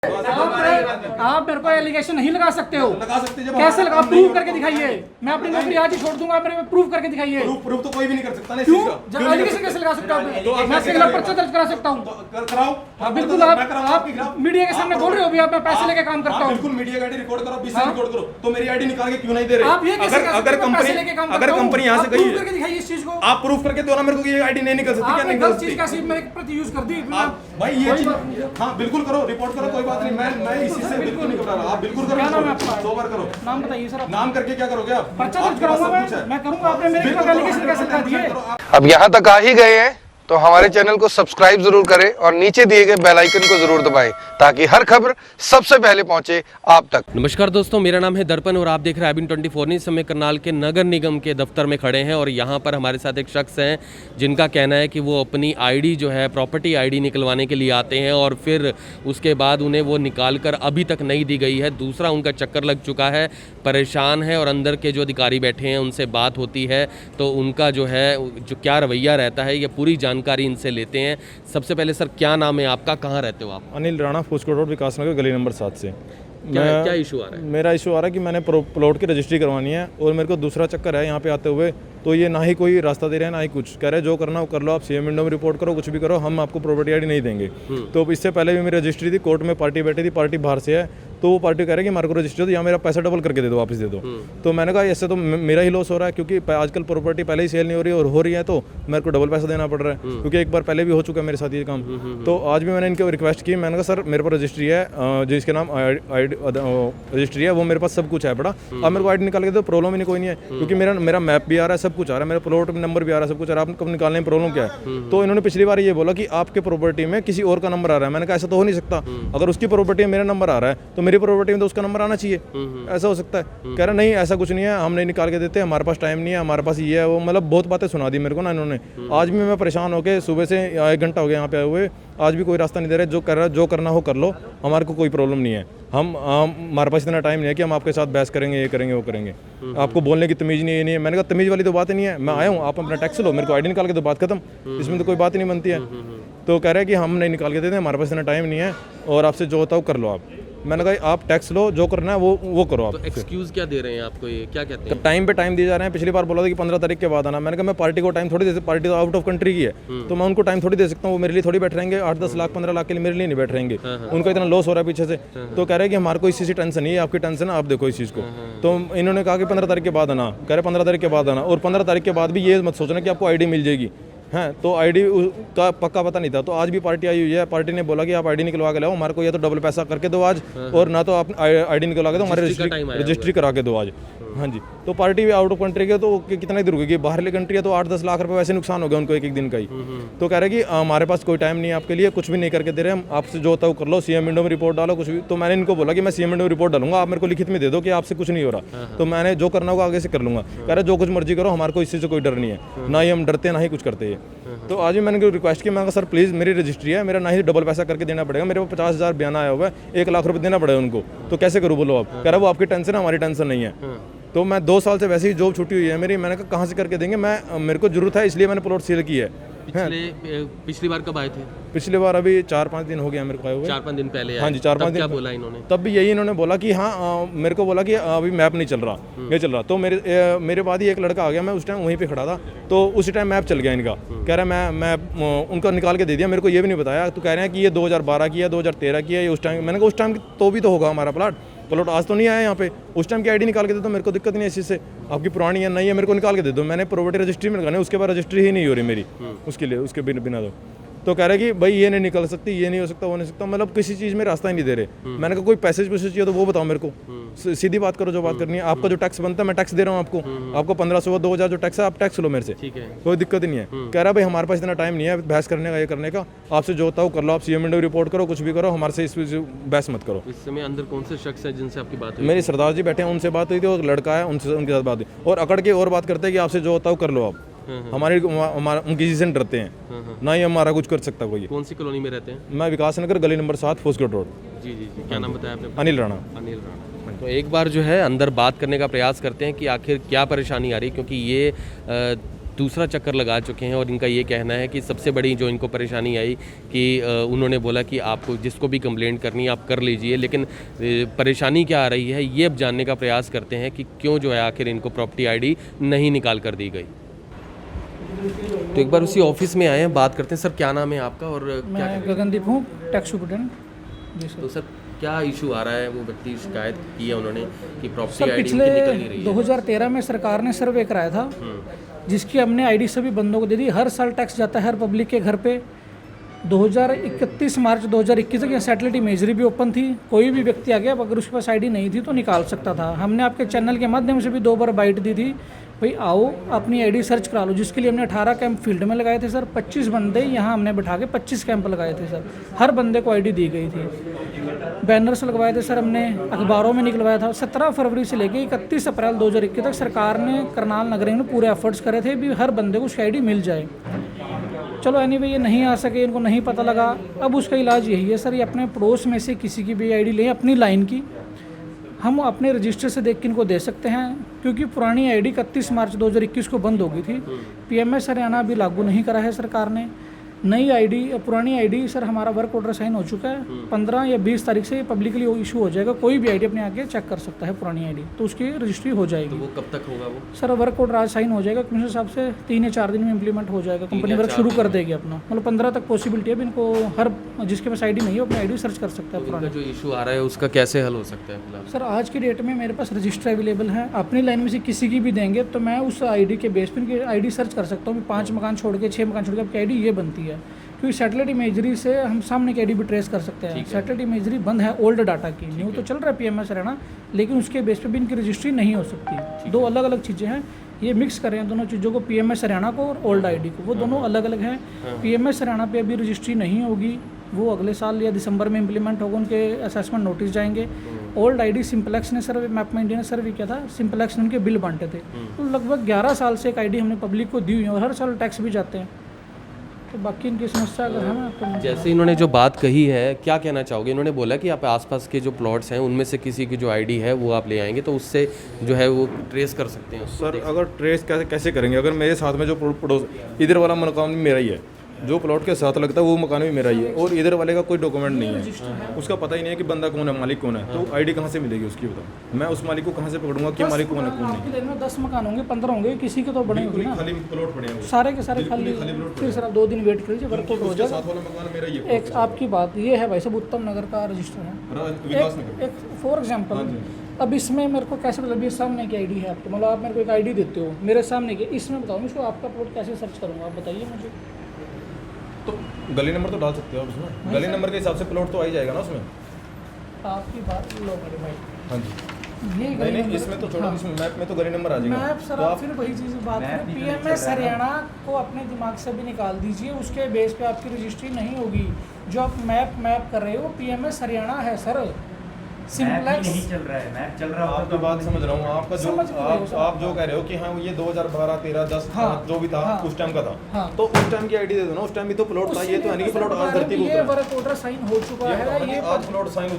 आप मेरे को एलिगेशन नहीं लगा सकते हो। लगा सकते जब कैसे लगा? प्रूव करके दिखाइए। मैं अपनी नौकरी आज ही छोड़ दूंगा, आप मेरे को प्रूव करके दिखाइए। प्रूफ तो कोई भी नहीं कर सकता ना। क्यों? जब एलिगेशन कैसे लगा सकता हूं? मैं सिविल पर्चा दर्ज करा सकता हूं। कराओ। हाँ बिल्कुल, आप मीडिया के सामने बोल रहे हो भी आप मैं पैसे लेके काम करता हूं। बिल्कुल मीडिया का आईडी रिकॉर्ड करो, 20 रिकॉर्ड करो। तो मेरी आईडी निकाल के क्यों नहीं दे रहे? आप ये कैसे अगर कंपनी यहां से गई है, करके दिखाइए इस चीज को। आप प्रूफ करके दो ना मेरे को ये आईडी नहीं निकल सकती। क्या नहीं निकल सकती? चीज का मैं प्रति यूज कर दी भाई ये चीज। हां बिल्कुल करो, रिपोर्ट करो, कोई बात नहीं। मैं इसी से बिल्कुल नहीं घबरा रहा। आप बिल्कुल करो। क्या नाम है आपका? 2 बार करो। नाम बताइए सर। नाम करके क्या करोगे आप? पर्चा दर्ज कराऊंगा मैं करूंगा। आपने मेरे को एलिगेशन कैसे लगा दिए? अब यहाँ तक आ ही गए हैं तो हमारे चैनल को सब्सक्राइब जरूर करें और नीचे दिए गए बेल आइकन को जरूर दबाएं ताकि हर खबर सबसे पहले पहुंचे आप तक। नमस्कार दोस्तों, मेरा नाम है दर्पण और आप देख रहे हैं IBN 24 न्यूज़। समय करनाल के नगर निगम के दफ्तर में खड़े हैं और यहाँ पर हमारे साथ एक शख्स हैं जिनका कहना है कि वो अपनी आईडी जो है प्रॉपर्टी आईडी निकलवाने के लिए आते हैं और फिर उसके बाद उन्हें वो निकाल कर अभी तक नहीं दी गई है। दूसरा उनका चक्कर लग चुका है, परेशान है और अंदर के जो अधिकारी बैठे हैं उनसे बात होती है तो उनका जो है जो क्या रवैया रहता है ये पूरी जानकारी इनसे लेते हैं। सबसे पहले सर क्या नाम है आपका, कहाँ रहते हो आप? अनिल राणा, फूसकोट रोड, विकास नगर, गली नंबर 7 से। क्या इशू आ रहा है? मेरा इशू आ रहा है कि मैंने प्लॉट की रजिस्ट्री करवानी है और मेरे को दूसरा चक्कर है यहाँ पे आते हुए। तो ये ना ही कोई रास्ता दे रहे हैं ना ही कुछ कह रहे हैं। जो करना हो कर लो, आप सीएम विंडो में रिपोर्ट करो, कुछ भी करो, हम आपको प्रॉपर्टी आईडी नहीं देंगे। तो इससे पहले भी मेरी रजिस्ट्री थी, कोर्ट में पार्टी बैठी थी, पार्टी बाहर से है, तो वो पार्टी कह रही है कि हमारे को रजिस्ट्री दो या मेरा पैसा डबल करके दे दो, वापस दे दो। तो मैंने कहा ऐसे तो मेरा ही लॉस हो रहा है क्योंकि आजकल प्रॉपर्टी पहले ही सेल नहीं हो रही है और हो रही है तो मेरे को डबल पैसा देना पड़ रहा है क्योंकि एक बार पहले भी हो चुका है मेरे साथ ये काम। तो आज भी मैंने इनको रिक्वेस्ट की, मैंने कहा सर मेरे पास रजिस्ट्री है जिसके नाम रजिस्ट्री है, वो मेरे पास सब कुछ है बड़ा, अब मेरे को आईडी निकाल के दो, प्रॉब्लम ही कोई नहीं है क्योंकि मेरा मैप भी आ रहा है, सब कुछ आ रहा है, मेरा प्लॉट नंबर भी आ रहा है, सब कुछ आ रहा है, आपको निकालने में प्रॉब्लम क्या है? तो इन्होंने पिछली बार ये बोला कि आपके प्रॉपर्टी में किसी और का नंबर आ रहा है। मैंने कहा ऐसा तो हो नहीं सकता, अगर उसकी प्रॉपर्टी में मेरा नंबर आ रहा है तो मेरी प्रॉपर्टी में तो उसका नंबर आना चाहिए, ऐसा हो सकता है? कह रहा नहीं ऐसा कुछ नहीं है, हम नहीं निकाल के देते, हमारे पास टाइम नहीं है, हमारे पास ये है वो, मतलब बहुत बातें सुना दी मेरे को ना इन्होंने। आज भी मैं परेशान होकर सुबह से 1 घंटा हो गया यहाँ पे आए हुए, आज भी कोई रास्ता नहीं दे रहे। जो करना हो कर लो, हमारे को कोई प्रॉब्लम नहीं है, हमारे पास इतना टाइम नहीं है कि हम आपके साथ बहस करेंगे, ये करेंगे, वो करेंगे। आपको बोलने की तमीज़ नहीं है, ये नहीं है। मैंने कहा तमीज़ वाली तो बात ही नहीं है, मैं आया हूँ, आप अपना टैक्स लो, मेरे को आईडी निकाल के दो, बात खत्म, इसमें तो कोई बात ही नहीं बनती है। तो कह रहे हैं कि हम नहीं निकाल के देते, हमारे पास इतना टाइम नहीं है और आपसे जो होता है वो कर लो आप। मैंने कहा आप टैक्स लो, जो करना है वो करो आप। तो एक्सक्यूज़ क्या दे रहे हैं आपको, ये क्या कहते हैं? टाइम पे टाइम दिए जा रहे हैं। पिछली बार बोला था कि 15 तारीख के बाद आना, मैंने कहा मैं पार्टी को टाइम थोड़ी दे सकता, पार्टी तो आउट ऑफ कंट्री की है तो मैं उनको टाइम थोड़ी दे सकता हूँ, वो मेरे लिए थोड़ी बैठ रहेंगे, 8-10 लाख 15 लाख के लिए मेरे लिए नहीं बैठ रहेंगे, उनको इतना लॉस हो रहा है पीछे से। तो कह रहे हैं कि हमारे को इस चीज़ की टेंशन नहीं है, आपकी टेंशन है, आप देखो इस चीज़ को। तो इन्होंने कहा कि 15 तारीख के बाद आना, कह रहे 15 तारीख के बाद आना, और 15 तारीख के बाद भी ये मत सोचना कि आपको आईडी मिल जाएगी, हैं तो आईडी का पक्का पता नहीं था। तो आज भी पार्टी आई हुई है, पार्टी ने बोला कि आप आईडी निकलवा के लाओ, हमारे को या तो डबल पैसा करके दो आज, और ना तो आप आईडी निकलवा के दो, हमारे रजिस्ट्री करा के दो आज। हाँ जी, तो पार्टी भी आउट ऑफ कंट्री के, तो कितना देर रुकेगी? बाहरली कंट्री है तो 8-10 लाख रुपए वैसे नुकसान हो गया उनको एक दिन का ही। तो कह रहे कि हमारे पास कोई टाइम नहीं है आपके लिए, कुछ भी नहीं करके दे रहे हम, आपसे जो होता है वो कर लो, सीएम विंडो में रिपोर्ट डालो, कुछ भी। तो मैंने इनको बोला कि मैं सीएम विंडो में रिपोर्ट डालूंगा, आप मेरे को लिखित में दे दो कि आपसे कुछ नहीं हो रहा, तो मैंने जो करना होगा आगे से कर लूंगा। कह रहे जो कुछ मर्जी करो, हमारे को इस चीज़ से कोई डर नहीं है, ना ही हम डरते ना ही कुछ करते हैं। तो आज भी मैंने रिक्वेस्ट की, मैं कहा सर प्लीज़ मेरी रजिस्ट्री है, मेरा ना ही डबल पैसा करके देना पड़ेगा, मेरे को 50,000 बयाना आया हुआ है, 1 लाख रुपये देना पड़ेगा उनको, तो कैसे करूँ बोलो आप? कह रहा वो आपकी टेंशन है, हमारी टेंशन नहीं है। तो मैं 2 साल से वैसे ही जॉब छुट्टी हुई है मेरी, मैंने कहा कहाँ से करके देंगे, मेरे को जरूरत है इसलिए मैंने प्लॉट सेल की है। पिछली बार कब आए थे? पिछली बार अभी 4-5 दिन हो गया मेरे को आए हुए। 4-5 दिन पहले? हाँ जी, 4-5 दिन। क्या बोला इन्होंने? तब भी यही इन्होंने बोला कि हाँ मेरे को बोला कि अभी मैप नहीं चल रहा, ये चल रहा। तो मेरे बाद ही एक लड़का आ गया, मैं उस टाइम वहीं पे खड़ा था, तो उसी टाइम मैप चल गया इनका। कह रहा है मैं उनका निकाल के दे दिया, मेरे को ये भी नहीं बताया। तो कह रहे हैं कि ये 2012 की है, 2013 की है, ये उस टाइम। मैंने कहा उस टाइम तो भी तो होगा हमारा प्लॉट आज तो नहीं आया यहाँ पे, उस टाइम की आईडी निकाल के दे दो, मेरे को दिक्कत नहीं है इस चीज़ से। आपकी पुरानी है नहीं है, मेरे को निकाल के दे दो, मैंने प्रॉपर्टी रजिस्ट्री में लगाने, उसके बाद रजिस्ट्री ही नहीं हो रही मेरी, उसके लिए उसके बिना दो। तो कह रहे कि भाई ये नहीं निकल सकती, ये नहीं हो सकता, वो नहीं सकता, मतलब किसी चीज़ में रास्ता ही नहीं दे रहे। मैंने कहा कोई पैसेज चाहिए तो वो बताओ मेरे को, सीधी बात करो जो बात करनी है। आपका जो टैक्स बनता है मैं टैक्स दे रहा हूँ आपको 1500-2000 जो टैक्स है आप टैक्स लो मेरे से, ठीक है, कोई दिक्कत नहीं है। कह रहा भाई हमारे पास इतना टाइम नहीं है बहस करने का, ये करने का, आपसे जो होता हो कर लो, आप सीएम विंडो रिपोर्ट करो, कुछ भी करो, हमारे से इस बहस मत करो। इस समय अंदर कौन से शख्स है जिनसे आपकी बात हुई? मेरी सरदार जी बैठे हैं, उनसे बात हुई थी, और लड़का है उनसे, उनके साथ बात हुई, और अकड़ के और बात करते हैं कि आपसे जो होता हो कर लो आप, हम किसी से डरते हैं ना ही हमारा कुछ कर सकता कोई। कौन सी कॉलोनी में रहते हैं? मैं विकास नगर, गली नंबर 7, फूसकोट रोड। जी जी जी, क्या नाम बताया आपने? अनिल राणा। अनिल राणा। तो एक बार जो है अंदर बात करने का प्रयास करते हैं कि आखिर क्या परेशानी आ रही है, क्योंकि ये दूसरा चक्कर लगा चुके हैं और इनका ये कहना है कि सबसे बड़ी जो इनको परेशानी आई कि उन्होंने बोला कि आपको जिसको भी कंप्लेंट करनी है आप कर लीजिए, लेकिन परेशानी क्या आ रही है ये अब जानने का प्रयास करते हैं कि क्यों जो है आखिर इनको प्रॉपर्टी आईडी नहीं निकाल कर दी गई। तो एक बार उसी ऑफिस में आए हैं, बात करते हैं। सर क्या नाम है आपका और क्या मैं गगनदीप हूँ, टैक्स सुपरटेंडेंट जी सर। तो सर क्या इशू आ रहा है? वो व्यक्ति शिकायत की है उन्होंने कि प्रॉपर्टी सर आईडी पिछले निकल नहीं रही है। 2013 में सरकार ने सर्वे कराया था, जिसकी हमने आईडी सभी बंदों को दे दी। हर साल टैक्स जाता है हर पब्लिक के घर पे। 31 मार्च 2021 तक सैटेलाइट इमेजरी भी ओपन थी। कोई भी व्यक्ति आ गया अगर उसके पास आईडी नहीं थी तो निकाल सकता था। हमने आपके चैनल के माध्यम से भी 2 बार बाइट दी थी, भाई आओ अपनी आईडी सर्च करा लो, जिसके लिए हमने 18 कैंप फील्ड में लगाए थे सर। 25 बंदे यहाँ हमने बैठा के 25 कैंप लगाए थे सर। हर बंदे को आईडी दी गई थी। बैनर्स लगवाए थे सर, हमने अखबारों में निकलवाया था। 17 फरवरी से लेकर 31 अप्रैल 2021 तक सरकार ने करनाल नगर में पूरे एफर्ट्स करे थे भी हर बंदे को उसकी आईडी मिल जाए। चलो एनीवे ये नहीं आ सके, इनको नहीं पता लगा। अब उसका इलाज यही है सर, ये अपने पड़ोस में से किसी की भी आईडी लें अपनी लाइन की, हम अपने रजिस्टर से देख के इनको दे सकते हैं। क्योंकि पुरानी आईडी 31 मार्च 2021 को बंद हो गई थी। पीएमएस हरियाणा अभी लागू नहीं करा है सरकार ने। नई आईडी, पुरानी आईडी सर हमारा वर्क ऑर्डर साइन हो चुका है। 15 या 20 तारीख से पब्लिकली इशू हो जाएगा। कोई भी आईडी अपने आके चेक कर सकता है पुरानी आईडी, तो उसकी रजिस्ट्री हो जाएगी। वो कब तक होगा वो? सर वर्क ऑर्डर आज साइन हो जाएगा, कमिश्नर साहब से 3 या 4 दिन में इंप्लीमेंट हो जाएगा। कंपनी वर्क शुरू कर देगी अपना, मतलब 15 तक पॉसिबिलिटी है। इनको हर जिसके पास आईडी नहीं है अपनी आईडी सर्च कर सकता है पुराना। जो इशू आ रहा है उसका कैसे हल हो सकता है फिलहाल? सर आज की डेट में मेरे पास रजिस्टर अवेलेबल है। अपनी लाइन में से किसी की भी देंगे तो मैं उस आईडी के बेस पर उनकी आईडी सर्च कर सकता हूँ। 5 मकान छोड़ के 6 मकान छोड़ के आपकी आईडी ये बनती है। क्योंकि सैटेलाइट इमेजरी से हम सामने की आईडी भी ट्रेस कर सकते हैं। सैटेलाइट इमेजरी बंद है ओल्ड डाटा की, न्यू तो चल रहा है पीएमएस हरियाणा, लेकिन उसके बेस पे भी इनकी रजिस्ट्री नहीं हो सकती। 2 अलग अलग चीज़ें हैं, ये मिक्स कर रहे हैं दोनों चीज़ों को, पीएमएस हरियाणा को और ओल्ड आईडी को, वो दोनों अलग अलग हैं। पीएमएस हरियाणा पे अभी रजिस्ट्री नहीं होगी, वो अगले साल या दिसंबर में इंप्लीमेंट होगा, उनके असेसमेंट नोटिस जाएंगे। ओल्ड आईडी सिंपलेक्स ने सर्वे, मैप में इंडिया ने सर्वे किया था, सिंपलेक्स ने उनके बिल बांटे थे। तो लगभग 11 साल से एक आईडी हमने पब्लिक को दी हुई है और हर साल टैक्स भी जाते हैं। तो बाकी इनकी समस्या अगर है ना तो जैसे इन्होंने जो बात कही है, क्या कहना चाहोगे? इन्होंने बोला कि आप आसपास के जो प्लॉट्स हैं उनमें से किसी की जो आईडी है वो आप ले आएंगे तो उससे जो है वो ट्रेस कर सकते हैं। सर अगर ट्रेस कैसे करेंगे? अगर मेरे साथ में जो पड़ोस इधर वाला मकान भी मेरा ही है, जो प्लॉट के साथ लगता है वो मकान भी मेरा ही है, और इधर वाले का कोई डॉक्यूमेंट नहीं है, उसका पता ही नहीं है कि बंदा कौन है, मालिक कौन है। तो आईडी कहाँ से मिलेगी उसकी? बताओ, मैं उस मालिक को कहाँ से पकड़ूंगा कि मालिक कौन है कौन नहीं? आपकी लाइन में 10 मकान होंगे, 15 होंगे, किसी के तो बड़े होंगे ना, खाली प्लॉट पड़े हैं, सारे के सारे खाली। फिर सर आप 2 दिन वेट करिए, वर्क आउट हो जाएगा। साथ वाला मकान मेरा ही है। एक आपकी बात ये है भाई साहब, उत्तम नगर का रजिस्टर है, एक फॉर एग्जाम्पल। अब इसमें मेरे को कैसे मतलब ये सामने की आईडी है आपको, मतलब आप मेरे को एक आईडी देते हो मेरे सामने की, इसमें बताओ इसको आपका प्लॉट कैसे सर्च करूँगा, आप बताइए मुझे। तो गली नंबर तो डाल सकते हो आप उसमें, गली नंबर के हिसाब से प्लॉट तो आ ही जाएगा ना उसमें। आपकी बात लो मेरे भाई, हाँ जी, ये नहीं नहीं इसमें तो छोड़ो, इसमें मैप में तो गली नंबर आ जाएगा। मैप सर तो आप फिर वही चीज़ बात करें, पीएमएस हरियाणा को अपने दिमाग से भी निकाल दीजिए, उसके बेस पे आपकी रजिस्ट्री नहीं होगी। जो आप मैप कर रहे हो पीएमएस हरियाणा है सर, सिंपलेक्स नहीं चल रहा है, मैप चल रहा आपकी बात समझ रहा हूँ, आपका जो आप जो कह रहे हो कि हाँ ये 2012, 13, 10 जो भी था उस टाइम का था, तो उस टाइम की आईडी दे दो ना, उस टाइम भी तो प्लॉट था, ये तो यानी कि प्लॉट आज धरती पे ये वर्क ऑर्डर साइन हो चुका है, ये आज प्लॉट साइन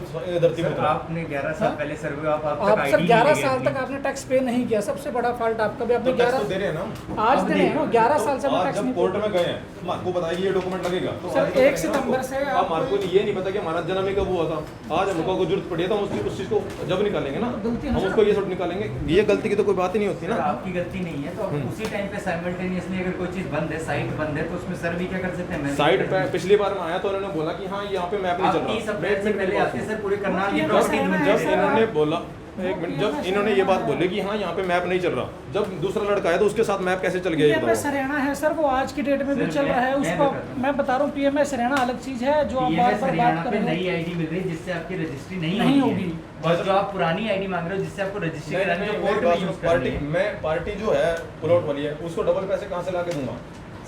धरती पे। आपने 11 साल पहले सर्वे आप सर 11 साल तक आपने टैक्स पे नहीं किया, सबसे बड़ा फॉल्ट आपका भी। आपने 11 दे रहे हैं ना, आज दे रहे हैं ना, 11 साल से आज टैक्स जब नहीं। कोर्ट में गए हैं आपको बताया ये डॉक्यूमेंट लगेगा, तो सर 1 सितंबर से आप हमारे को ये नहीं पता कि हमारा जन्म ही कब हुआ था। आज हमको को जरूरत पड़ी है तो हम उस चीज को जब निकालेंगे ना, हम उसको ये सब निकालेंगे। ये गलती की तो कोई बात ही नहीं होती ना, आपकी गलती नहीं है। तो उसी टाइम पे साइमल्टेनियसली अगर कोई चीज बंद है, साइट बंद है, तो उसमें सर भी क्या कर सकते हैं? साइट पे पिछली बार में आया तो उन्होंने बोला कि हाँ यहाँ पे मैप नहीं चल रहा। 30 अप्रैल से पहले आते सर पूरे करनाल की जब प्रॉपर्टी जब इन्होंने बोला, एक मिनट, जब इन्होंने ये बात बोली कि हाँ यहाँ पे मैप नहीं चल रहा, जब दूसरा लड़का आया तो उसके साथ मैप कैसे चल गया? पीएमएस हरियाणा है सर, वो आज की डेट में भी चल रहा है, उसको मैं बता रहा हूँ। पीएमएस हरियाणा अलग चीज है, जो आप बार बार बात कर रहे नई हैं, आईडी मिल रही है जिससे आपकी रजिस्ट्री नहीं नहीं होगी। और जो आप पुरानी आईडी मांग रहे हो जिससे आपको रजिस्ट्री करानी है, कोर्ट में यूज करनी है। मैं पार्टी जो है प्लॉट वाली है उसको डबल पैसे कहाँ से ला के दूंगा?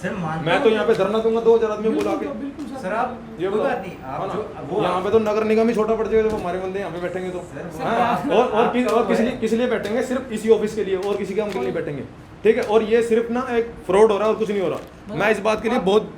सर मैं तो यहाँ पे धरना दूंगा 2000 आदमी बुला के। बिल्कुल सर आप ये कोई बताओ, बात नहीं, है आप ना? जो वो यहाँ पे तो नगर निगम ही छोटा पड़ जाएगा जब हमारे बंदे यहाँ पे बैठेंगे तो। हाँ, और किस लिए बैठेंगे? सिर्फ इसी ऑफिस के लिए, और किसी काम के लिए बैठेंगे? ठीक है, और ये सिर्फ ना एक फ्रॉड हो रहा है और कुछ नहीं हो रहा। मैं इस बात के लिए बहुत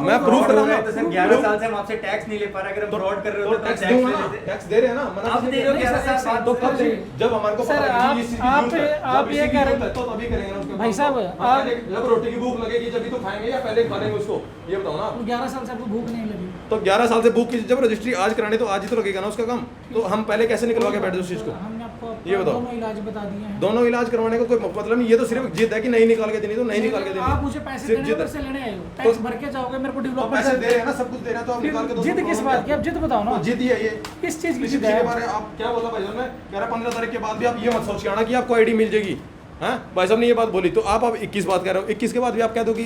मैं प्रूफ कर रहा हूँ। तो सर 11 साल से हम आपसे टैक्स नहीं ले पा रहे, अगर हम फ्रॉड कर रहे तो होते तो टैक्स टैक्स दूंगा ले ना, लेते। टैक्स दे रहे हैं ना, मना आप दे रहे हो 11 साल बाद, तो कब देंगे? जब हमारे को सर, पता है कि आप- इसी की आप- जरूरत है, आप जब ये इसी की कह रहे- जरूरत है, तो तभी करेंगे ना उसके भाई बाद। साहब, हाँ, आप- पहले जब रोटी की भूख लगेगी जब तो खाएंगे या पहले खा लेंगे उसको, ये बताओ ना। 11 साल से आपको भूख नहीं लगी। तो 11 साल से भूख की, जब रजिस्ट्री आज करानी तो आज ही तो लगेगा ना उसका काम। तो हम पहले कैसे निकलवा के बैठे उस चीज को? हमने आपको ये बताओ। दोनों इलाज बता दिए हैं। दोनों इलाज करवाने का कोई मतलब नहीं, ये तो सिर्फ जिद है कि नहीं निकाल के देनी तो नहीं निकाल के देनी। आप मुझे पैसे सिर्फ देने जिद पर है। से लेने आए हो, टैक्स भर के जाओगे, मेरे को तो डेवलपमेंट पैसे दे रहे हैं ना, सब कुछ दे रहे हैं, तो आप निकाल के दो। जिद किस बात की? आप जिद बताओ ना, तो जिद ही है ये। किस चीज की किसी जिद के है? बारे आप क्या बोला भाई साहब ने, कह रहा 15 तारीख के बाद भी आप ये मत सोच के आना कि आपको आईडी मिल जाएगी। हाँ, भाई साहब ने ये बात बोली, तो आप 21 बात कह रहे हो, 21 के बाद भी आप कह दो कि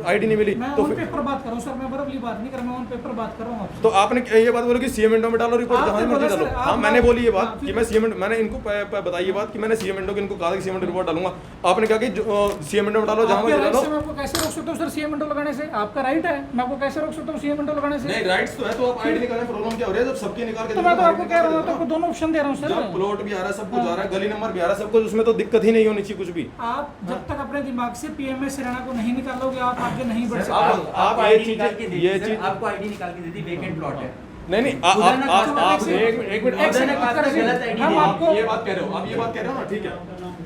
आईडी नहीं मिली, मैं तो ऑन फिर पेपर बात कर रहा हूँ सर, मैं बराबरी बात नहीं कर रहा, मैं ऑन पेपर बात कर रहा हूँ आपसे। तो आपने ये बात बोली कि सीएम विंडो में डालो रिपोर्ट, आपने जहां मर्जी बोला डालो। सर, हाँ, आप- मैंने बोली ये बात हाँ, कि मैं सीएम मैंने इनको बताई ये बात कि मैंने सीएम विंडो को इनको कहा कि सीएम विंडो रिपोर्ट डालूंगा। आपने कहा कि सीएम विंडो में डालो, जहां आपके मर्जी राइट डालो। से मैं आपको कैसे रोक सकता हूँ सर सीएम विंडो लगाने से? आपका राइट है, मैं आपको कैसे रोक सकता हूँ सीएम विंडो लगाने से? नहीं, राइट्स तो है, तो आप आईडी निकालने प्रॉब्लम क्या हो रही है? जब सबकी निकाल के तो मैं तो आपको कह रहा हूँ, तो आपको दोनों ऑप्शन दे रहा हूँ जब सर। प्लॉट भी आ रहा है, सब कुछ आ रहा है, गली नंबर भी आ रहा है, सब कुछ, उसमें तो दिक्कत ही नहीं होनी चाहिए कुछ भी। आप जब तक अपने दिमाग से पीएमएस हरियाणा को नहीं निकालोगे, आप आगे नहीं बढ़ सर, सकते। आप ये आईडी चीजें- निकाल के दे ये दी, सर, चीज- आपको आईडी निकाल के दे दी, वेकेंट प्लॉट है। नहीं नहीं, खुदा ना आप खास्ता आप एक एक मिनट खुदा ना खास्ता गलत आईडी हम दी। आपको- ये बात कह रहे हो, आप ये बात कह रहे हो ना, ठीक है।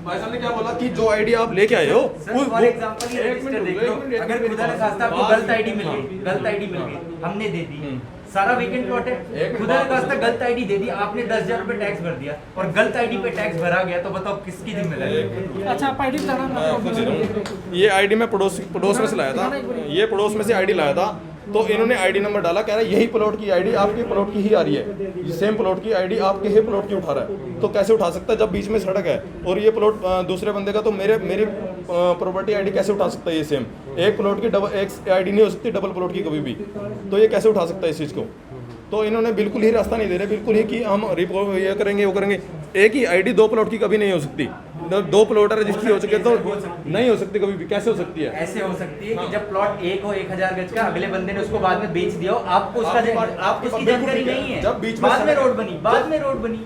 भाई साहब ने क्या बोला कि जो आईडी आप लेके आए हो सर फॉर एग्जांपल ये रजिस्टर देख लो, अगर खुदा ना खास्ता आपको गलत आईडी मिल गई, गलत आईडी मिल गई, हमने दे दी, सारा वेकेंट प्लॉट है। खुदा ना खास्ता गलत आईडी दे दी, आपने 10,000 रुपए टैक्स भर दिया और गलत आईडी पे टैक्स भरा गया, तो बताओ किसकी जिम्मेदारी है? अच्छा, आप आईडी बताना मैं आपको कुछ नहीं। ये आईडी मैं पड़ोस में से लाया था, ये पड़ोस में से आईडी लाया था, तो इन्होंने आईडी नंबर डाला, कह रहा है यही प्लॉट की आईडी आपके प्लॉट की ही आ रही है, सेम प्लॉट की आईडी आपके ही प्लॉट की उठा रहा है। तो कैसे उठा सकता है जब बीच में सड़क है और ये प्लॉट दूसरे बंदे का, तो मेरी प्रॉपर्टी आईडी कैसे उठा सकता है ये सेम? एक प्लॉट की डबल एक आईडी नहीं हो सकती डबल प्लॉट की कभी भी, तो ये कैसे उठा सकता है इस चीज़ को? तो इन्होंने बिल्कुल ही रास्ता नहीं दे रहे, बिल्कुल ही कि हम रिपोर्ट ये करेंगे वो करेंगे। एक ही आईडी 2 प्लॉट की कभी नहीं हो सकती, 2 प्लॉट रजिस्ट्री हो चुके तो नहीं हो सकती कभी भी। कैसे हो सकती है? ऐसे हो सकती है कि जब प्लॉट एक हो 1000 गज का, अगले बंदे ने उसको बाद में बेच दिया हो, आपको उसका आपको उसकी बिल्कुल जानकारी ठीक है। नहीं है, जब बीच में बाद में सड़क- रोड बनी, बाद में रोड बनी,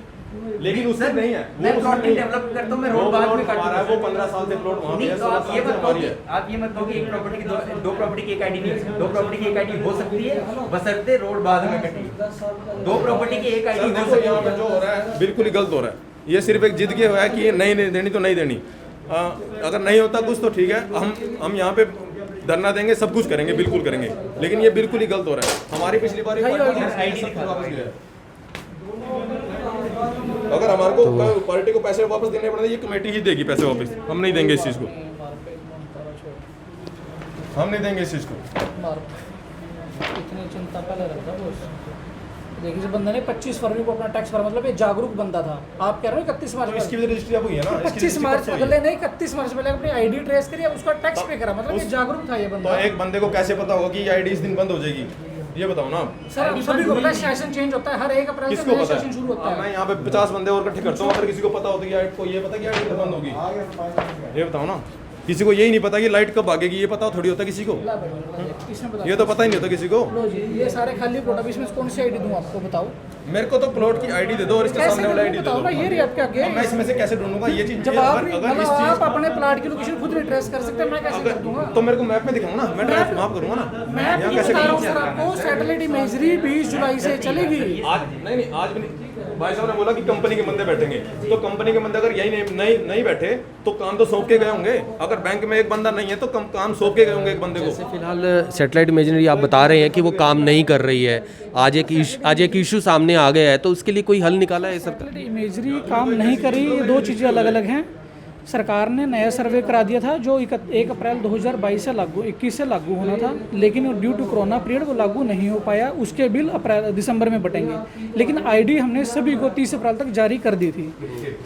लेकिन उससे नहीं है, मैं वो प्लॉट उसमें नहीं है। डेवलप करता हूँ, मैं वो रोड बाद प्लॉट में हमारा है, काटूंगा। वो 15 साल से प्लॉट वहाँ पे नहीं, है, तो 16 आप साल ये से मत कहो हमारी कि है। आप ये मत कहो कि एक प्रॉपर्टी की दो प्रॉपर्टी की एक आईडी नहीं, 2 प्रॉपर्टी की एक आईडी हो सकती है, बशर्ते रोड बाद में कटी। 2 प्रॉपर्टी की एक आईडी सर हो देखो, सकती यहाँ पे है। जो हो रहा है बिल्कुल ही गलत हो रहा है। ये सिर्फ एक जिद के हुआ है कि ये नहीं देनी तो नहीं देनी। अगर नहीं होता कुछ तो ठीक है, हम यहाँ पे धरना देंगे, सब कुछ करेंगे, बिल्कुल करेंगे, लेकिन ये बिल्कुल ही गलत हो रहा है। हमारी पिछली बार अगर हमारे को पार्टी को पैसे वापस देने पड़े, ये कमेटी ही देगी पैसे वापस, हम नहीं देंगे इस चीज़ को, हम नहीं देंगे इस चीज़ को। इतनी चिंता पहले रखता बॉस। देखिए, इस बंदे ने 25 फरवरी को अपना टैक्स भरा, मतलब ये जागरूक बंदा था। आप कह रहे हो 31 मार्च तो इसकी भी रजिस्ट्री अब हुई है ना, इसकी 25 रजिस्ट्री मार्च कब से हुई है? अगले नहीं 31 मार्च पहले अपनी आईडी ट्रेस करी, उसका टैक्स पे करा, मतलब ये जागरूक था ये तो बंदा। एक बंदे को कैसे पता होगा कि ये आईडी इस दिन बंद हो जाएगी? ये बताओ ना आप। सर अब सभी को पता है, सेशन चेंज होता है, हर 1 अप्रैल से किसको नया पता सेशन शुरू होता है? है। मैं यहाँ पे 50 बंदे और इकट्ठे करता हूँ, अगर किसी को पता हो तो ये पता कि आईडी कब बंद होगी? ये बताओ ना। किसी को यही नहीं पता कि लाइट कब भागेगी, ये पता थोड़ी होता किसी को। इसमें बता ये तो पता ही नहीं होता किसी को। लो जी, ये सारे खाली प्लॉट, अब इसमें कौन सी आईडी दूं आपको, बताओ मेरे को तो प्लॉट की आईडी दे दो और इसके कैसे सामने वाला आईडी दे बताओ दो। ना, ये रही आपके आगे। अब मैं इसमें से कैसे ढूंढूंगा ये चीज? जब आप अगर इस मतलब आप चीज अपने प्लाट की लोकेशन खुद नहीं ट्रेस कर सकते, मैं कैसे कर दूंगा? तो मेरे को मैप में दिखाऊं ना, मैं ड्राइव माफ करूंगा ना। मैं यहाँ ये कैसे बता रहा हूँ करूं? सर आपको, सैटेलाइट इमेजरी 20 जुलाई से चलेगी। आज नहीं आज भी नहीं। भाई साहब ने बोला कि कंपनी के बंदे बैठेंगे, तो कंपनी के बंदे अगर यही नहीं बैठे तो काम तो सौंप के गए होंगे। अगर बैंक में एक बंदा नहीं है तो काम सौंप के गए होंगे एक बंदे को। फिलहाल सैटेलाइट इमेजिनरी आप बता रहे हैं कि वो काम नहीं कर रही है, आज एक इशू सामने आ गया है, तो उसके लिए कोई हल निकाला है सरकार? सैटेलाइट इमेजरी काम नहीं कर रही, ये 2 चीज़ें अलग अलग हैं। सरकार ने नया सर्वे करा दिया था जो 1 अप्रैल 2022 से लागू 21 से लागू होना था, लेकिन ड्यू टू कोरोना पीरियड वो लागू नहीं हो पाया। उसके बिल दिसंबर में बटेंगे, लेकिन आईडी हमने सभी को 30 अप्रैल तक जारी कर दी थी।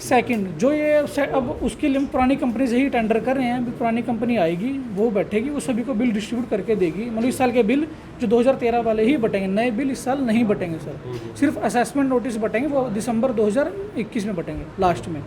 सेकंड, जो ये अब उसके लिए पुरानी कंपनी से ही टेंडर कर रहे हैं, अभी पुरानी कंपनी आएगी, वो बैठेगी, वो सभी को बिल डिस्ट्रीब्यूट करके देगी। मतलब इस साल के बिल जो 2013 वाले ही बटेंगे, नए बिल इस साल नहीं बटेंगे सर। सिर्फ असेसमेंट नोटिस बटेंगे, वो दिसंबर 2021 में बटेंगे लास्ट में।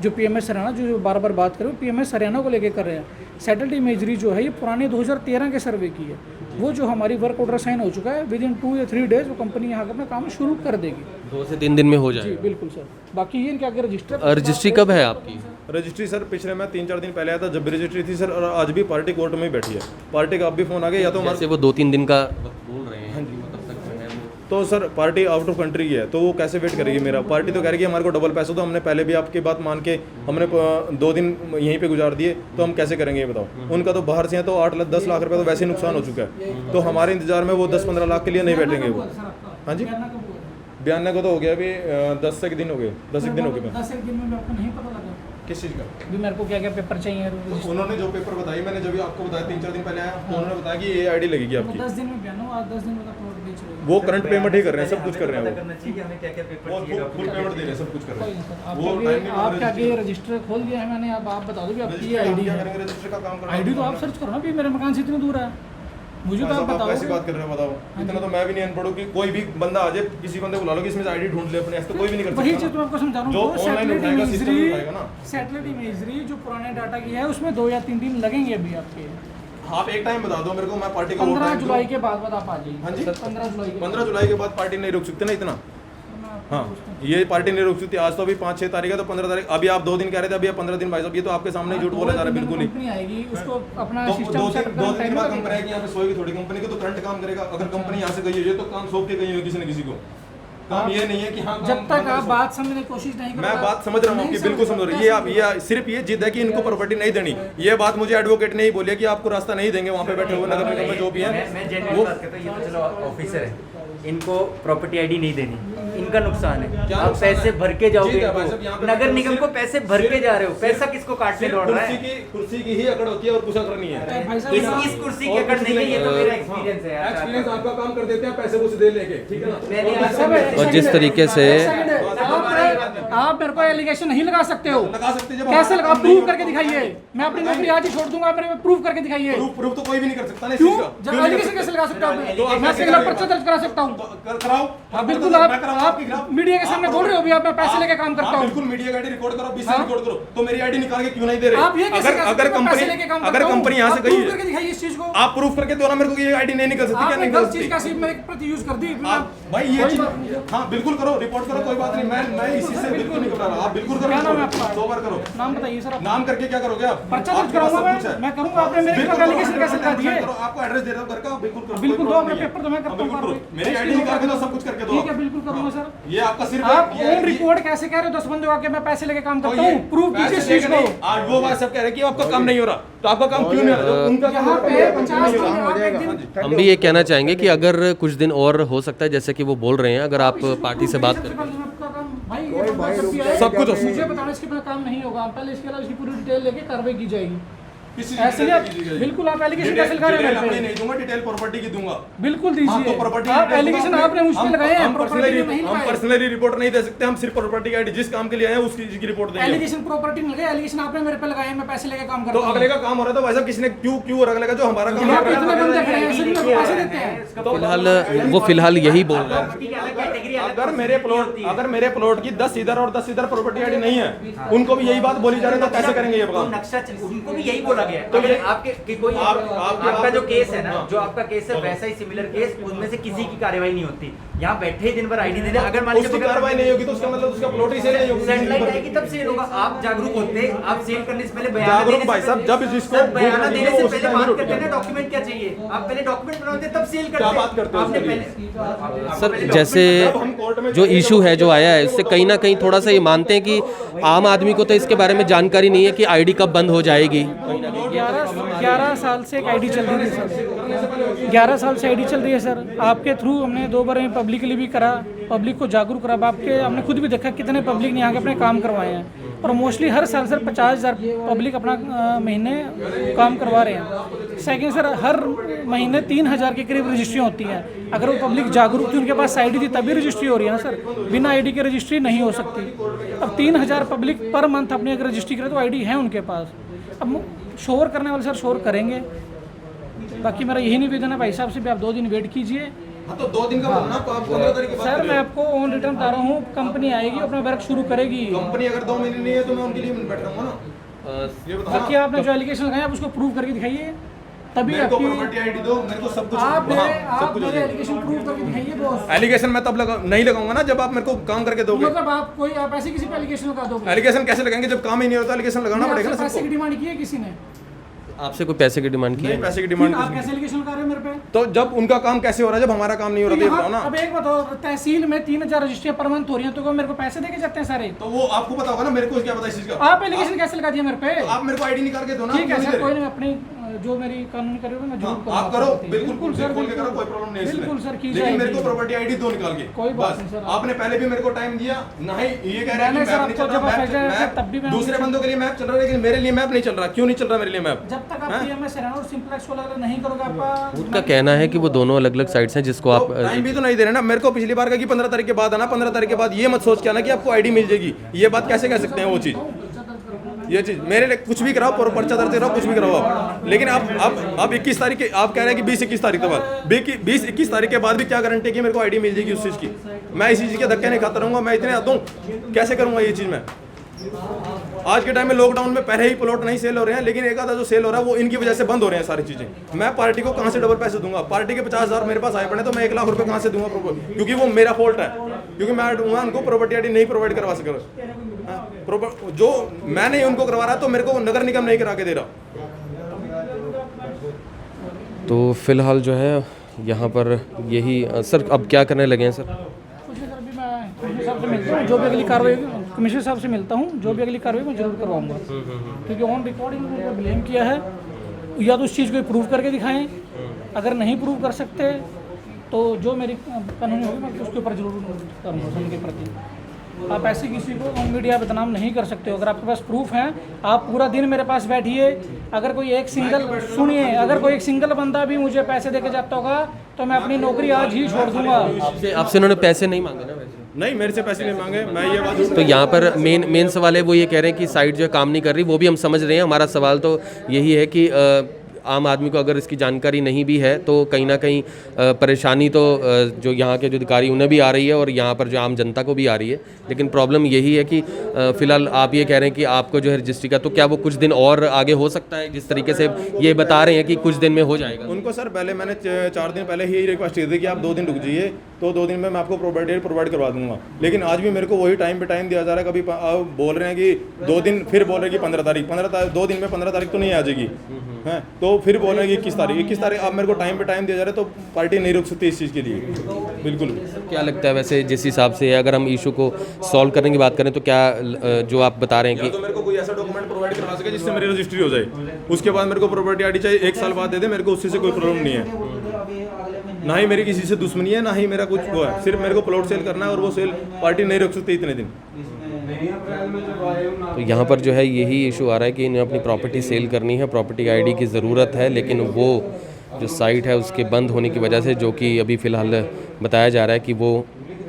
जो पीएमएस हरियाणा जो बार बार बात करें, पीएमएस हरियाणा को लेके कर रहे हैं। सैटेलाइट इमेजरी जो है ये पुराने 2013 के सर्वे की है, वो जो हमारी वर्क ऑर्डर साइन हो चुका है, विद इन 2 या 3 डेज वो कंपनी यहाँ अपना काम शुरू कर देगी। 2 से 3 दिन में हो जी जाएगा। बिल्कुल सर। बाकी ये क्या रजिस्टर रजिस्ट्री कब है आपकी? रजिस्ट्री सर पिछले मैं 3-4 दिन पहले आया था, जब भी रजिस्ट्री थी सर, और आज भी पार्टी कोर्ट में ही बैठी है। पार्टी का अब भी फ़ोन आ गया, या तो हमारे जैसे वो 2-3 दिन का बोल रहे हैं कि वो तब तक जो है वो तो sir party out of country की है, तो वो कैसे वेट करेगी मेरा? पार्टी तो कह रही है हमारे को डबल पैसा, तो हमने पहले भी आपकी बात मान के हमने 2 दिन यहीं पे गुजार दिए, तो हम कैसे करेंगे ये बताओ? उनका तो बाहर से है तो 8-10 लाख रुपए तो वैसे ही नुकसान हो चुका है, तो हमारे इंतजार में वो 10-15 लाख के लिए नहीं बैठेंगे वो। हाँ जी, बयान को तो हो गया अभी 10 एक दिन हो गए, 10 एक दिन हो गए। 10 एक दिन में आपको नहीं पता लगा किस चीज़ का? भी मेरे को क्या क्या पेपर चाहिए? तो उन्होंने जो पेपर बताई, मैंने जब भी आपको बताया 3-4 दिन पहले आया, तो उन्होंने बताया कि ये आईडी लगेगी आपकी। 10 दिन में बयान हो, आज 10 दिन में प्लॉट बेच रहे हो। वो करंट पेमेंट ही कर रहे हैं, सब कुछ कर रहे हैं करना चाहिए कि हमें क्या क्या पेपर वो चाहिए। फुल पेमेंट दे रहे हैं, सब कुछ कर रहे हैं। वो आपके टाइम नहीं आप क्या कि रजिस्टर खोल दिया है मैंने, अब आप बता दो कि आपकी ये आईडी है। रजिस्टर का काम कर आईडी तो आप सर्च करो ना, भी मेरे मकान से इतनी दूर है, मुझे तो आप बताओ। कैसी बात कर रहे हो बताओ? इतना तो मैं भी नहीं अनपढ़ हूं कि कोई भी बंदा आ जाए, किसी बंदे को बुला लो कि इसमें से आईडी ढूंढ ले अपने, ऐसे तो कोई भी नहीं कर वही सकता चीज तो आपको समझा रहा जो हूँ। ऑनलाइन उठाएगा सिस्टम में उठाएगा ना। सैटेलाइट इमेजरी जो पुराने डाटा की है उसमें 2 या 3 दिन लगेंगे अभी आपके। आप एक टाइम बता दो मेरे को, मैं पार्टी को 15 जुलाई के बाद आप आ जाइए। हाँ जी? 15 जुलाई के 15 जुलाई के बाद पार्टी नहीं रुक सकते ना इतना। हाँ, ये पार्टी नहीं रुक सकती। आज तो अभी 5-6 तारीख है, तो 15 तारीख, अभी आप 2 दिन कह रहे थे, अभी आप 15 दिन भाई साहब, ये तो आपके सामने ही झूठ बोला जा रहा है बिल्कुल ही। कंपनी आएगी उसको अपना तो सिस्टम 2 सेट दिन के बाद कंपनी आएगी, यहाँ पे सोएगी थोड़ी कंपनी को, तो करंट काम करेगा। अगर कंपनी यहाँ से गई है, ये तो काम सौंप के गई है किसी न किसी को। काम ये नहीं है कि हाँ जब तक आप बात समझने की कोशिश नहीं करोगे। मैं बात समझ रहा हूँ आपकी, बिल्कुल समझ रहा हूँ। ये आप ये सिर्फ ये जिद है कि इनको प्रॉपर्टी नहीं देनी। ये बात मुझे एडवोकेट ने ही बोली है कि आपको रास्ता नहीं देंगे, वहाँ पे बैठे हुए नगर निगम में जो भी है मैं जेन्युइन बात करता हूँ, ये तो चलो ऑफिसर है, इनको प्रॉपर्टी आईडी नहीं देनी, इनका नुकसान है। आप पैसे भर के जाओगे, ठीक है भाई साहब, यहाँ पे नगर निगम को पैसे भर के जा रहे हो, पैसा किसको काटने दौड़ रहा है? कुर्सी की ही अकड़ होती है और कुछ अकड़ नहीं है। भाई साहब इस कुर्सी की अकड़ नहीं है, ये तो मेरा एक्सपीरियंस है यार। एक्सपीरियंस आपका काम कर देते हैं पैसे कुछ दे लेके, ठीक है ना? मैंने और जिस तरीके से आप मेरे को एलिगेशन नहीं लगा सकते हो। लगा सकते हैं जब कैसे लगा? प्रूव करके दिखाइए। मैं अपनी नौकरी आज ही छोड़ दूंगा, मेरे में प्रूफ करके दिखाइए। प्रूफ तो कोई भी नहीं कर सकता ना इस क्यों? चीज का। जब एलिगेशन कैसे लगा सकता हूँ? मैं आपके खिलाफ पर्चा दर्ज करा सकता हूँ। कराओ। हाँ बिल्कुल, आप मीडिया के सामने बोल रहे हो भी, आप मैं पैसे लेके काम करता हूँ। बिल्कुल, मीडिया का आईडी रिकॉर्ड करो, 20 से रिकॉर्ड करो, तो मेरी आईडी निकाल के क्यों नहीं दे आप रहे? ये कैसे अगर कंपनी यहाँ से गई करके है, दिखाइए इस चीज को। आप प्रूफ करके दो ना मेरे को, ये आईडी नहीं निकल सकती। क्या आपने निकल गलत चीज का सिर्फ मेरे प्रति यूज कर दी। भाई ये चीज, हाँ बिल्कुल करो, रिपोर्ट करो, कोई बात नहीं। मैं इसी से बिल्कुल नहीं घबरा रहा। आप बिल्कुल करो, क्या नाम है आपका? 2 बार करो। नाम बताइए सर। नाम करके क्या करोगे आप? पर्चा दर्ज आपके पास कराऊंगा सब कुछ है। मैं करूंगा। आपने मेरे खिलाफ एलिगेशन कैसे लगा दिए? आपको एड्रेस दे रहा हूँ घर का, बिल्कुल करो। बिल्कुल कोई दो, प्रॉब्लम मैं नहीं है। पेपर तो मैं करता बिल्कुल हूँ। करो। मेरी आईडी निकाल के दो, सब कुछ करके दो। ठीक है, बिल्कुल करूंगा सर। ये आपका सिर्फ आप ऑन रिकॉर्ड कैसे कह रहे हो 10 बंदे आके मैं पैसे लेके काम करता हूँ? प्रूफ कीजिए इस चीज को। आज वो बात सब कह रहे हैं कि आपका काम नहीं हो रहा, तो आपका काम क्यों नहीं हो रहा? उनका काम यहाँ पे 50 नहीं हो बंदे रहा। आप एक दिन हम भी ये कहना चाहेंगे कि अगर कुछ दिन और हो सकता है, जैसे कि वो बोल रहे हैं, अगर आप पार्टी से बात करें। सब कुछ मुझे बताना इसके बिना काम नहीं होगा। पहले इसके अलावा इसकी पूरी डिटेल लेके कार्रवाई की जाएगी। किसी ऐसे नहीं आप- बिल्कुल आप एलिगेशन कैसे लगा रहे डिटेल हैं अपनी मेरे नहीं दूंगा, डिटेल प्रॉपर्टी की दूंगा। पे? बिल्कुल हाँ, दीजिए। तो प्रॉपर्टी आप डिटेल एलिगेशन दूंगा। आपने मुझ पे लगाए हैं, प्रॉपर्टी नहीं हम लगाए। पर्सनली रिपोर्ट नहीं दे सकते, हम सिर्फ प्रॉपर्टी का आईडी जिस काम के लिए आए हैं उसकी रिपोर्ट देंगे। एलिगेशन प्रॉपर्टी नहीं लगे, एलिगेशन आपने मेरे पे लगाए हैं, मैं पैसे लेके काम तो करता हूँ। अगले का काम हो रहा था भाई साहब, किसने क्यों और अगले का जो हमारा काम यहाँ हो पे रहा इतने है। बंदे खड़े हैं, सभी लोग पैसे देते हैं। फिलहाल यही बोल रहे हैं। प्रॉपर्टी की अलग कैटेगरी अलग अगर मेरे प्लॉट की 10 इधर और 10 इधर प्रॉपर्टी आईडी नहीं है, उनको भी यही बात बोली जा रही है, तो कैसे करेंगे ये तो काम? नक्शा उनको भी यही बोला गया है। तो अगर ये- आपके कि कोई आपका जो केस है ना, जो आपका केस है वैसा ही सिमिलर केस, उनमें से किसी की कार्रवाई नहीं होती। यहाँ बैठे ही दिन भर आईडी दे दे। अगर मान उसकी कार्रवाई नहीं होगी तो उसका मतलब उसका प्लॉट ही सेल नहीं होगी। सैटेलाइट आएगी तब सेल होगा। आप जागरूक होते, आप सेल करने से पहले बयान जागरूक देने से भाई साहब, पहले- जब जिसको सर, बयान भूख लगी देने हो, से उस पहले टाइम बात रुक करते हैं ना, जाओ। डॉक्यूमेंट क्या चाहिए? आप पहले डॉक्यूमेंट बनाते तब सेल करते क्या हैं। बात करते हो आपने उसके लिए? पहले सर, जैसे जब हम कोर्ट में जो इशू है जो आया है, उससे कहीं ना कहीं थोड़ा सा ये मानते हैं कि आम आदमी को तो इसके बारे में जानकारी नहीं है कि आईडी कब बंद हो जाएगी। 11 साल से एक आईडी चल रही है सर। 11 साल से आईडी चल रही है सर। आपके थ्रू हमने 2 बार पब्लिकली भी करा, पब्लिक को जागरूक करा। आपके हमने खुद भी देखा कितने पब्लिक ने यहाँ के अपने काम करवाए हैं, और मोस्टली हर साल सर 50,000 पब्लिक अपना महीने काम करवा रहे हैं। सेकेंड सर, हर महीने 3,000 के करीब रजिस्ट्री होती हैं। अगर वो पब्लिक जागरूक थी, उनके पास आईडी थी, तभी रजिस्ट्री हो रही है ना सर। बिना आईडी के रजिस्ट्री नहीं हो सकती। अब 3,000 पब्लिक पर मंथ अपनी अगर रजिस्ट्री करे तो आईडी है उनके पास। अब शोर करने वाले सर शोर करेंगे। बाकी मेरा यही निवेदन है भाई साहब से भी, आप 2 दिन वेट कीजिए। हाँ, तो 2 दिन का बोलना, तो आप 15 तारीख की बात सर कर मैं रहे हो। आपको ऑन रिटर्न बता रहा हूँ, कंपनी आएगी, अपना वर्क शुरू करेगी। कंपनी अगर 2 महीने नहीं है तो मैं उनके लिए बैठ रहूंगा ना। ये बताओ बाकी आपने जो एलिगेशन लगाया आप उसको प्रूव करके दिखाइए। तभी मेरे को आपकी प्रॉपर्टी आईडी दो, मेरे को सब कुछ, आप हाँ, मेरे सब आप कुछ हो मेरे जाएगा। एलिगेशन प्रूव करके दिखाइए बॉस। एलिगेशन मैं तब नहीं लगाऊंगा ना जब आप मेरे को काम करके दोगे। मतलब आप ऐसे किसी पे एलिगेशन लगा दोगे? एलिगेशन कैसे लगाएंगे जब काम ही नहीं होता? एलिगेशन लगाना पड़ेगा ना पैसे की सबको। डिमांड की है किसी ने? आपसे कोई पैसे की डिमांड की नहीं, है? पैसे की डिमांड आप कैसे एलिगेशन लगा रहे हो मेरे पे? तो जब उनका काम कैसे हो रहा है जब हमारा काम नहीं हो रहा, तो ये बताओ ना। अब एक बताओ, तहसील में 3000 रजिस्ट्रियां पर मंथ हो रही हैं, तो क्या मेरे को पैसे देके जाते हैं सारे? तो वो आपको पता होगा ना, मेरे को क्या पता इस चीज का। आप एलिगेशन कैसे लगा दिया मेरे पे? आप मेरे को आईडी निकाल के दो ना। ठीक है क्यों नहीं सर, दे कोई रहे? नहीं, अपनी जो मेरी कानूनी करोगे मैं जरूर हाँ, करूंगा। आप करो, बिल्कुल बिल्कुल सर, खोल के करो, कोई प्रॉब्लम नहीं है इसमें। बिल्कुल सर, की लेकिन मेरे जाएगी। को प्रॉपर्टी आईडी दो निकाल के। कोई बात बस। नहीं सर। आपने पहले भी मेरे को टाइम दिया, नहीं ये कह रहे हैं कि मैंने सर मैप नहीं चल आपको जब रहा, आप मैप- भेजा तब भी मैंने- दूसरे बंदों के लिए मैप चल रहा है, लेकिन मेरे लिए मैप नहीं चल रहा। क्यों नहीं चल रहा मेरे लिए मैप? जब तक आप पीएमएस और सिंप्लेक्स को अलग नहीं करोगे आपका उनका कहना है कि वो दोनों अलग अलग साइट्स हैं जिसको आप टाइम भी तो नहीं दे रहे ना। मेरे को पिछली बार कहा कि 15 तारीख के बाद आना, 15 तारीख के बाद ये मत सोच के आना कि आपको आईडी मिल जाएगी। ये बात कैसे कह सकते हैं वो चीज़? ये चीज़ मेरे लिए कुछ भी कराओ, पर्चा दर्ज कराओ, कुछ भी कराओ आप। लेकिन आप 21 तारीख के आप कह रहे हैं कि 20-21 तारीख के बाद 20-21 तारीख के बाद भी क्या गारंटी है कि मेरे को आईडी मिल जाएगी उस चीज़ की? मैं इसी चीज़ के धक्के नहीं खाता रहूँगा। मैं इतने आता हूँ, कैसे करूँगा ये चीज़ मैं? आज के टाइम में लॉकडाउन में पहले ही प्लॉट नहीं सेल हो रहे हैं, लेकिन एक आधा जो सेल हो रहा है वो इनकी वजह से बंद हो रहे हैं सारी चीज़ें। मैं पार्टी को कहाँ से डबल पैसे दूंगा? पार्टी के 50,000 मेरे पास आए पड़े तो मैं 1 लाख रुपए कहाँ से दूंगा? क्योंकि वो मेरा फॉल्ट है, क्योंकि मैं उनको प्रॉपर्टी आईडी नहीं प्रोवाइड करवा सका। जो मैं नहीं उनको करवा रहा तो मेरे को नगर निगम नहीं करा के दे रहा। तो फिलहाल जो है यहाँ पर यही सर अब क्या करने लगे हैं सर? कुछ नहीं सर, अभी मैं कमिश्नर साहब से मिलता हूँ, जो भी अगली कार्रवाई कमिश्नर साहब से मिलता हूँ, जो भी अगली कार्रवाई मैं जरूर करवाऊंगा। क्योंकि ऑन रिकॉर्डिंग उनको ब्लेम किया है, या तो उस चीज़ को प्रूव करके दिखाएं, अगर नहीं प्रूव कर सकते तो जो मेरी कानूनी होगी मैं उसके ऊपर जरूर करूँगा उनके प्रति। आप ऐसे किसी को मीडिया बदनाम नहीं कर सकते हो। अगर आपके पास प्रूफ हैं, आप पूरा दिन मेरे पास बैठिए, अगर कोई एक सिंगल सुनिए, अगर कोई एक सिंगल बंदा भी मुझे पैसे देके जाता होगा तो मैं अपनी नौकरी आज ही छोड़ दूंगा। आपसे उन्होंने पैसे नहीं मांगे ना वैसे? नहीं, मेरे से पैसे नहीं मांगे, मैं ये बात। तो यहाँ पर मेन सवाल है, वो ये कह रहे हैं कि साइट जो है काम नहीं कर रही, वो भी हम समझ रहे हैं। हमारा सवाल तो यही है कि आम आदमी को अगर इसकी जानकारी नहीं भी है तो कहीं ना कहीं परेशानी तो जो यहाँ के जो अधिकारी उन्हें भी आ रही है और यहाँ पर जो आम जनता को भी आ रही है। लेकिन प्रॉब्लम यही है कि फ़िलहाल आप ये कह रहे हैं कि आपको जो है रजिस्ट्री का, तो क्या वो कुछ दिन और आगे हो सकता है? जिस तरीके से ये बता रहे हैं कि कुछ दिन में हो जाएगा। उनको सर पहले मैंने 4 दिन पहले ही रिक्वेस्ट की थी कि आप 2 दिन रुक जाइए, तो 2 दिन में मैं आपको प्रॉपर्टी प्रोवाइड करवा दूंगा। लेकिन आज भी मेरे को वही टाइम पे टाइम दिया जा रहा है। कभी बोल रहे हैं कि 2 दिन, फिर बोल रहे हैं कि 15 तारीख 2 दिन में 15 तारीख तो नहीं आ जाएगी हैं, तो फिर बोल रहे हैं कि 21 तारीख आप मेरे को टाइम पे टाइम दिया जा रहा है, तो पार्टी नहीं रुक सकती इस चीज़ के लिए। बिल्कुल। क्या लगता है वैसे जिस हिसाब से अगर हम इशू को सॉल्व करने की बात करें तो क्या जो आप बता रहे हैं या कि तो मेरे को कोई ऐसा डॉक्यूमेंट प्रोवाइड करवा सके जिससे मेरी रजिस्ट्री हो जाए, उसके बाद मेरे को प्रॉपर्टी आईडी चाहिए, 1 साल बाद दे दे, मेरे को उससे कोई प्रॉब्लम नहीं है। ना ही मेरी किसी से दुश्मनी है, ना ही मेरा कुछ वो है। सिर्फ मेरे को प्लॉट सेल करना है और वो सेल पार्टी नहीं रख सकती इतने दिन। तो यहाँ पर जो है यही इशू आ रहा है कि इन्हें अपनी प्रॉपर्टी सेल करनी है, प्रॉपर्टी आईडी की ज़रूरत है, लेकिन वो जो साइट है उसके बंद होने की वजह से, जो कि अभी फ़िलहाल बताया जा रहा है कि वो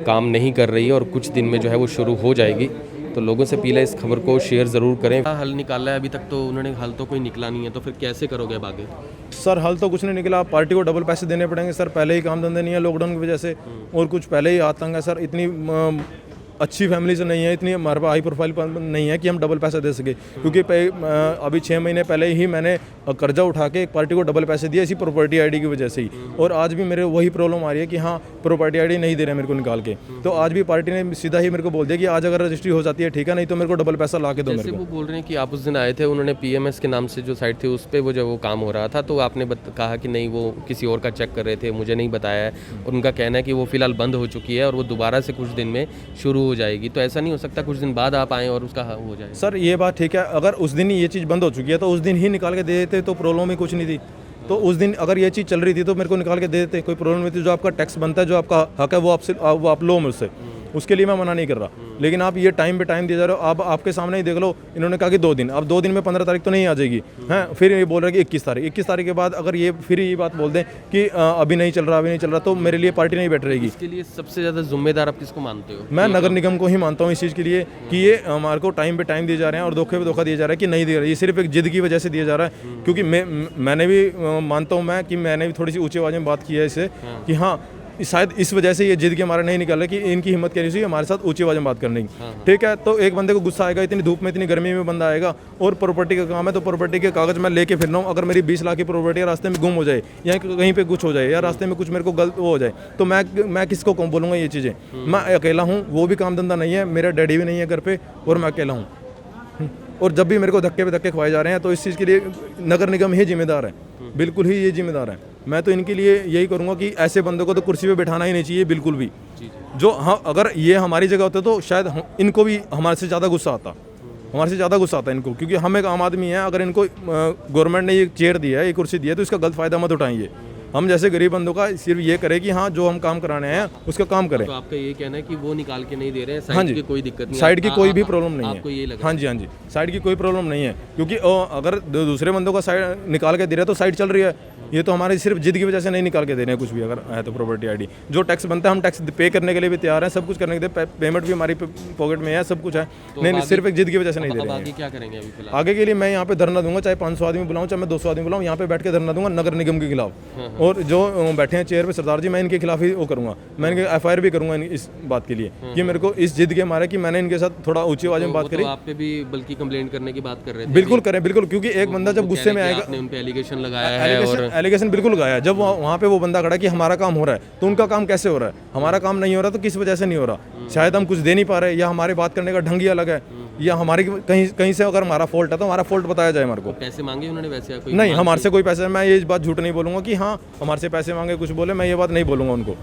काम नहीं कर रही है और कुछ दिन में जो है वो शुरू हो जाएगी। तो लोगों से अपील है इस खबर को शेयर ज़रूर करें। हल निकाला है अभी तक तो उन्होंने, हल तो कोई निकला नहीं है, तो फिर कैसे करोगे अब आगे? सर हल तो कुछ नहीं निकला, पार्टी को डबल पैसे देने पड़ेंगे सर। पहले ही काम धंधे नहीं है लॉकडाउन की वजह से, और कुछ पहले ही आतंक है सर। इतनी अच्छी फैमिली से नहीं है, इतनी हमारे पास हाई प्रोफाइल नहीं है कि हम डबल पैसे दे सके। क्योंकि अभी 6 महीने पहले ही मैंने कर्जा उठा के एक पार्टी को डबल पैसे दिए इसी प्रॉपर्टी आईडी की वजह से ही। और आज भी मेरे वही प्रॉब्लम आ रही है कि हाँ प्रॉपर्टी आईडी नहीं दे रहे मेरे को निकाल के। तो आज भी पार्टी ने सीधा ही मेरे को बोल दिया कि आज अगर रजिस्ट्री हो जाती है ठीक है, नहीं तो मेरे को डबल पैसा ला के दो मेरे जैसे को। वो बोल रहे हैं कि आप उस दिन आए थे, उन्होंने PMS के नाम से जो साइट थी उस पर वो जो वो काम हो रहा था, तो आपने कहा कि नहीं वो किसी और का चेक कर रहे थे, मुझे नहीं बताया है। और उनका कहना है कि वो फ़िलहाल बंद हो चुकी है और वो दोबारा से कुछ दिन में शुरू हो जाएगी। तो ऐसा नहीं हो सकता कुछ दिन बाद आप आएँ और उसका हो जाए? सर ये बात ठीक है, अगर उस दिन ही ये चीज़ बंद हो चुकी है तो उस दिन ही निकाल के दे देते तो प्रॉब्लम ही कुछ नहीं थी। तो उस दिन अगर ये चीज़ चल रही थी तो मेरे को निकाल के दे देते, कोई प्रॉब्लम नहीं थी। जो आपका टैक्स बनता है, जो आपका हक है, वो आप लो मुझसे, उसके लिए मैं मना नहीं कर रहा। लेकिन आप ये टाइम पे टाइम दिए जा रहे हो। आप आपके सामने ही देख लो, इन्होंने कहा कि 2 दिन, अब 2 दिन में 15 तारीख तो नहीं आ जाएगी हैं। फिर ये बोल रहे हैं कि 21 तारीख के बाद अगर ये फिर ये बात बोल दें कि अभी नहीं चल रहा, तो मेरे लिए पार्टी नहीं बैठ रहेगी। इसके लिए सबसे ज़्यादा जिम्मेदार आप किसको मानते हो? मैं नगर निगम को ही मानता हूँ इस चीज़ के लिए कि ये हमारे को टाइम पे टाइम दिए जा रहे हैं और धोखे पे धोखा दिया जा रहा है कि नहीं दे रहा है। ये सिर्फ एक जिद की वजह से दिया जा रहा है। क्योंकि मैंने भी मानता हूँ मैं कि मैंने भी थोड़ी सी ऊँची आवाज़ में बात की है इससे कि हाँ शायद इस वजह से ये जिद के मारे नहीं निकल रहे कि इनकी हिम्मत करनी चाहिए हमारे साथ ऊंची आवाज़ में बात करने की। ठीक है, तो एक बंदे को गुस्सा आएगा, इतनी धूप में इतनी गर्मी में बंदा आएगा और प्रॉपर्टी का काम है, तो प्रॉपर्टी के कागज मैं लेके फिर रहा हूँ। अगर मेरी 20 लाख की प्रॉपर्टी रास्ते में गुम हो जाए या कहीं पे कुछ हो जाए या रास्ते में कुछ मेरे को गलत वो हो जाए, तो मैं किसको कौन बोलूँगा ये चीज़ें। मैं अकेला हूँ, वो भी काम धंधा नहीं है, मेरा डैडी भी नहीं है घर पे और मैं अकेला हूँ। और जब भी मेरे को धक्के पे धक्के खवाए जा रहे हैं तो इस चीज़ के लिए नगर निगम ही जिम्मेदार है, बिल्कुल ही ये जिम्मेदार है। मैं तो इनके लिए यही करूँगा कि ऐसे बंदों को तो कुर्सी पे बैठाना ही नहीं चाहिए बिल्कुल भी। जो हाँ, अगर ये हमारी जगह होते तो शायद इनको भी हमारे से ज़्यादा गुस्सा आता, हमारे से ज़्यादा गुस्सा आता है इनको, क्योंकि हम एक आम आदमी हैं। अगर इनको गवर्नमेंट ने ये चेयर दिया है, ये कुर्सी दी है, तो इसका गलत फ़ायदा मत उठाएंगे। हम जैसे गरीब बंदों का सिर्फ ये करें कि हाँ, जो हम काम कराने हैं उसका काम करें। तो आपका ये कहना है कि वो निकाल के नहीं दे रहे हैं, हाँ साइड जी, की कोई दिक्कत नहीं, साइड की कोई भी प्रॉब्लम नहीं है, आपको ये लगा? हाँ जी, हाँ जी, साइड की कोई प्रॉब्लम नहीं है, क्योंकि अगर दूसरे बंदों का साइड निकाल के दे रहे हैं तो साइड चल रही है। ये तो हमारी सिर्फ जिद की वजह से नहीं निकाल के दे रहे हैं कुछ भी। अगर है तो प्रॉपर्टी आईडी जो टैक्स बनता है, हम टैक्स पे करने के लिए भी तैयार हैं, सब कुछ करने के लिए, पेमेंट भी हमारी पॉकेट में है, सब कुछ है। नहीं, सिर्फ एक जिद की वजह से नहीं दे रहे हैं। आगे क्या करेंगे अभी फिलहाल? आगे के लिए मैं यहाँ पे धरना दूंगा, चाहे 500 आदमी बुलाऊं, चाहे मैं 200 आदमी बुलाऊं, यहाँ पे बैठ के धरना दूंगा नगर निगम के खिलाफ। और जो बैठे हैं चेयर पे सरदार जी, मैं इनके खिलाफ ही वो करूंगा, मैं इनके FIR भी करूंगा इस बात के लिए कि मेरे को इस जिद के मारे कि मैंने इनके साथ थोड़ा ऊंची आवाज में बात करी। आप पे भी बल्कि कंप्लेंट करने की बात कर रहे थे। बिल्कुल करें, बिल्कुल, क्योंकि एक बंदा जब गुस्से में आएगा, आपने उन पे एलिगेशन लगाया है और एलिगेशन बिल्कुल लगाया। जब वहाँ पे वो बंदा खड़ा कि हमारा काम हो रहा है, तो उनका काम कैसे हो रहा है? हमारा काम नहीं हो रहा तो किस वजह से नहीं हो रहा? शायद हम कुछ दे नहीं पा रहे, या हमारे बात करने का ढंग ही अलग है, या हमारी कहीं से अगर हमारा फॉल्ट है तो हमारा फॉल्ट बताया जाए हमारे को। पैसे मांगे उन्होंने वैसे? कोई नहीं, हमारे से कोई पैसे, मैं ये बात झूठ नहीं बोलूँगा कि हाँ हमारे से पैसे मांगे कुछ बोले, मैं ये बात नहीं बोलूँगा उनको,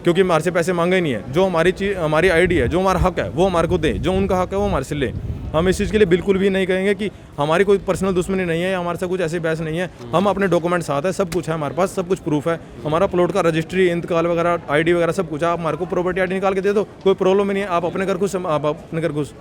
क्योंकि हमारे से पैसे मांगे ही नहीं है। जो हमारी चीज़, हमारी आईडी है, जो हमारा हक है वो हमारे को दे, जो उनका हक है वो हमारे से ले। हम इस चीज़ के लिए बिल्कुल भी नहीं कहेंगे कि हमारी कोई पर्सनल दुश्मनी नहीं है या हमारे साथ कुछ ऐसी बहस नहीं है। हम अपने डॉक्यूमेंट साथ है, सब कुछ है हमारे पास, सब कुछ प्रूफ है। हमारा प्लॉट का रजिस्ट्री, इंतकाल वगैरह, आईडी वगैरह सब कुछ है। आप हमारे को प्रॉपर्टी आईडी निकाल के दे दो, कोई प्रॉब्लम ही नहीं है। आप अपने घर घुस, आप अपने घर घुस।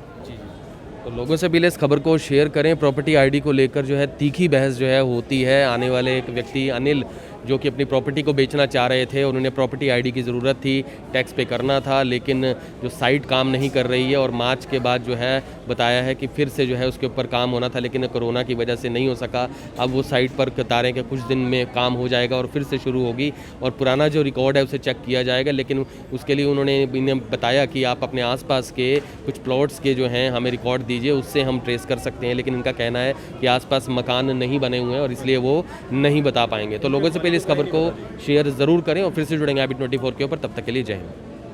तो लोगों से भी इस खबर को शेयर करें। प्रॉपर्टी आईडी को लेकर जो है तीखी बहस जो है होती है। आने वाले एक व्यक्ति अनिल जो कि अपनी प्रॉपर्टी को बेचना चाह रहे थे, उन्होंने प्रॉपर्टी आईडी की ज़रूरत थी, टैक्स पे करना था, लेकिन जो साइट काम नहीं कर रही है और मार्च के बाद जो है बताया है कि फिर से जो है उसके ऊपर काम होना था, लेकिन कोरोना की वजह से नहीं हो सका। अब वो साइट पर बता रहे हैं कि कुछ दिन में काम हो जाएगा और फिर से शुरू होगी और पुराना जो रिकॉर्ड है उसे चेक किया जाएगा। लेकिन उसके लिए उन्होंने इन्हें बताया कि आप अपने आसपास के कुछ प्लॉट्स के जो हैं हमें रिकॉर्ड दीजिए, उससे हम ट्रेस कर सकते हैं। लेकिन इनका कहना है कि आसपास मकान नहीं बने हुए हैं और इसलिए वो नहीं बता पाएंगे। तो लोगों से पहले इस खबर को शेयर ज़रूर करें और फिर से जुड़ेंगे IB24 के ऊपर। तब तक के लिए जय हिंद।